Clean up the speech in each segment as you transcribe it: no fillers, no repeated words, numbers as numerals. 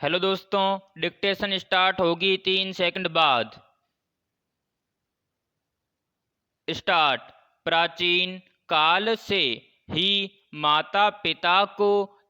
Hello दोस्तों, dictation start होगी 3 second बाद। स्टार्ट। प्राचीन काल से ही माता पिता को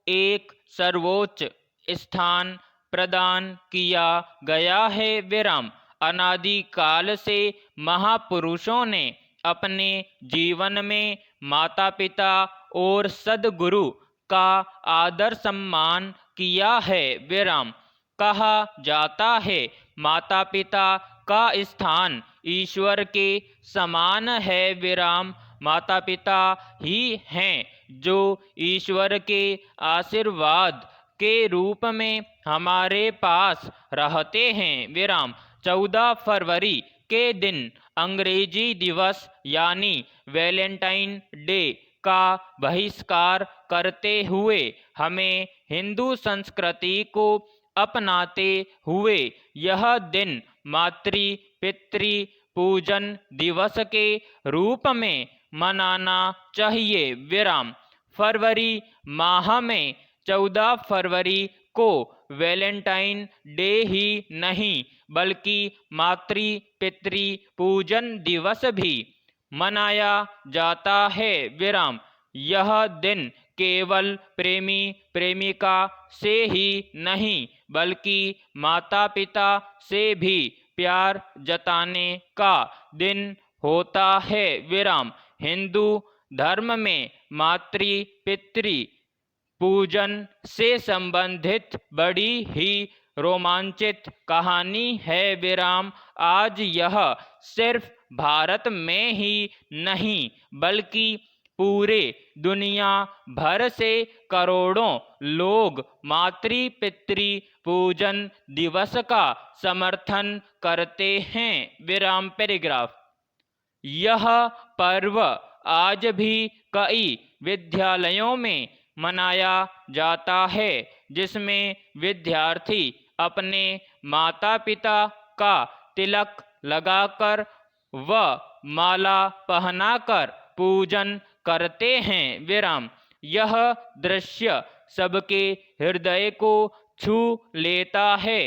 एक सर्वोच्च स्थान प्रदान किया गया है। विराम। अनादि काल से महापुरुषों ने अपने जीवन में माता पिता और सद्गुरु का आदर सम्मान किया है। विराम। कहा जाता है माता पिता का स्थान ईश्वर के समान है। विराम। माता पिता ही हैं जो ईश्वर के आशीर्वाद के रूप में हमारे पास रहते हैं। विराम। 14 फरवरी के दिन अंग्रेजी दिवस यानी वैलेंटाइन डे का बहिष्कार करते हुए हमें हिंदू संस्कृति को अपनाते हुए यह दिन मातृ पितृ पूजन दिवस के रूप में मनाना चाहिए। विराम। फरवरी माह में 14 फरवरी को वैलेंटाइन डे ही नहीं बल्कि मातृ पितृ पूजन दिवस भी मनाया जाता है। विराम। यह दिन केवल प्रेमी प्रेमिका से ही नहीं बल्कि माता पिता से भी प्यार जताने का दिन होता है। विराम। हिंदू धर्म में मातृ पितृ पूजन से संबंधित बड़ी ही रोमांचित कहानी है। विराम। आज यह सिर्फ भारत में ही नहीं बल्कि पूरे दुनिया भर से करोड़ों लोग मातृ पितृ पूजन दिवस का समर्थन करते हैं। विराम। पैराग्राफ। यह पर्व आज भी कई विद्यालयों में मनाया जाता है जिसमें विद्यार्थी अपने माता पिता का तिलक लगाकर व माला पहनाकर पूजन करते हैं। विराम। यह दृश्य सबके हृदय को छू लेता है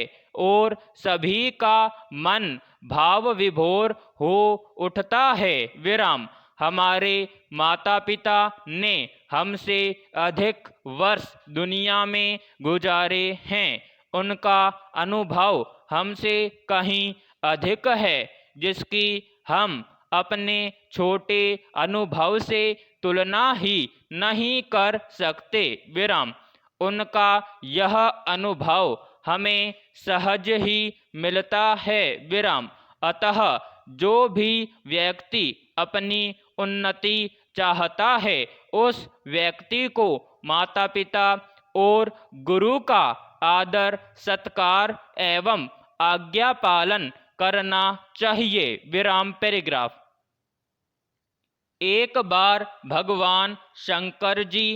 और सभी का मन भाव विभोर हो उठता है। विराम। हमारे माता पिता ने हमसे अधिक वर्ष दुनिया में गुजारे हैं। उनका अनुभव हमसे कहीं अधिक है जिसकी हम अपने छोटे अनुभव से तुलना ही नहीं कर सकते। विराम। उनका यह अनुभव हमें सहज ही मिलता है। विराम। अतः जो भी व्यक्ति अपनी उन्नति चाहता है उस व्यक्ति को माता पिता और गुरु का आदर सत्कार एवं आज्ञा पालन करना चाहिए। विराम। पैराग्राफ। एक बार भगवान शंकर जी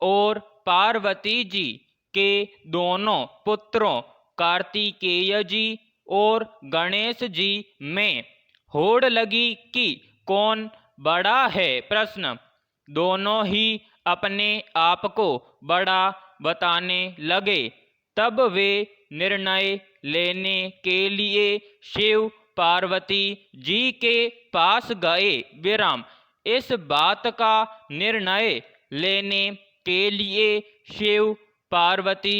और पार्वती जी के दोनों पुत्रों कार्तिकेय जी और गणेश जी में होड़ लगी कि कौन बड़ा है। प्रश्न। दोनों ही अपने आप को बड़ा बताने लगे। तब वे निर्णय लेने के लिए शिव पार्वती जी के पास गए। विराम। इस बात का निर्णय लेने के लिए शिव पार्वती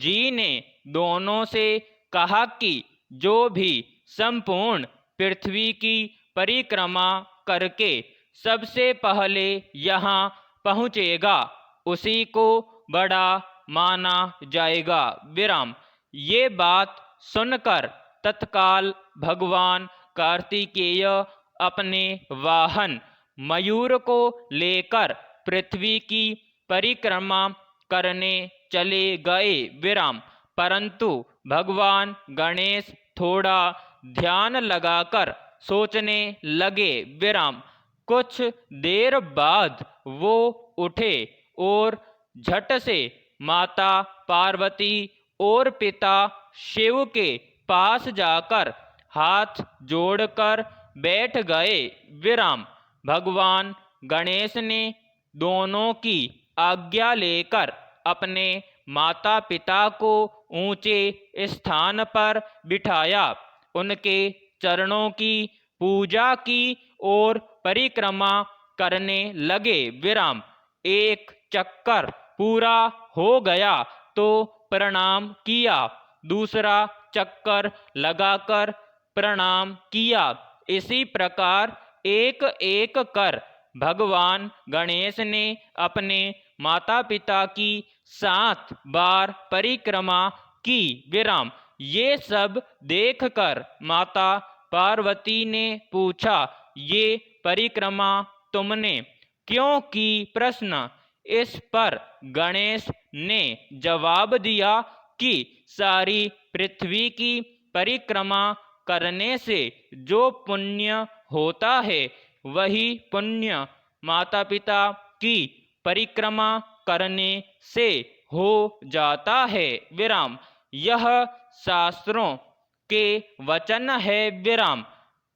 जी ने दोनों से कहा कि जो भी संपूर्ण पृथ्वी की परिक्रमा करके सबसे पहले यहाँ पहुँचेगा उसी को बड़ा माना जाएगा। विराम। ये बात सुनकर तत्काल भगवान कार्तिकेय अपने वाहन मयूर को लेकर पृथ्वी की परिक्रमा करने चले गए। विराम। परंतु भगवान गणेश थोड़ा ध्यान लगाकर सोचने लगे। विराम। कुछ देर बाद वो उठे और झट से माता पार्वती और पिता शिव के पास जाकर हाथ जोड़कर बैठ गए। विराम। भगवान गणेश ने दोनों की आज्ञा लेकर अपने माता पिता को ऊंचे स्थान पर बिठाया, उनके चरणों की पूजा की और परिक्रमा करने लगे। विराम। एक चक्कर पूरा हो गया तो प्रणाम किया, दूसरा चक्कर लगाकर प्रणाम किया। इसी प्रकार एक एक कर भगवान गणेश ने अपने माता पिता की 7 बार परिक्रमा की। विराम। ये सब देखकर माता पार्वती ने पूछा, ये परिक्रमा तुमने क्यों की? प्रश्न। इस पर गणेश ने जवाब दिया कि सारी पृथ्वी की परिक्रमा करने से जो पुण्य होता है वही पुण्य माता पिता की परिक्रमा करने से हो जाता है। विराम। यह शास्त्रों के वचन है। विराम।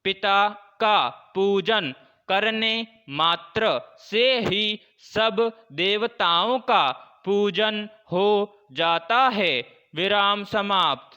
पिता का पूजन करने मात्र से ही सब देवताओं का पूजन हो जाता है। विराम समाप्त।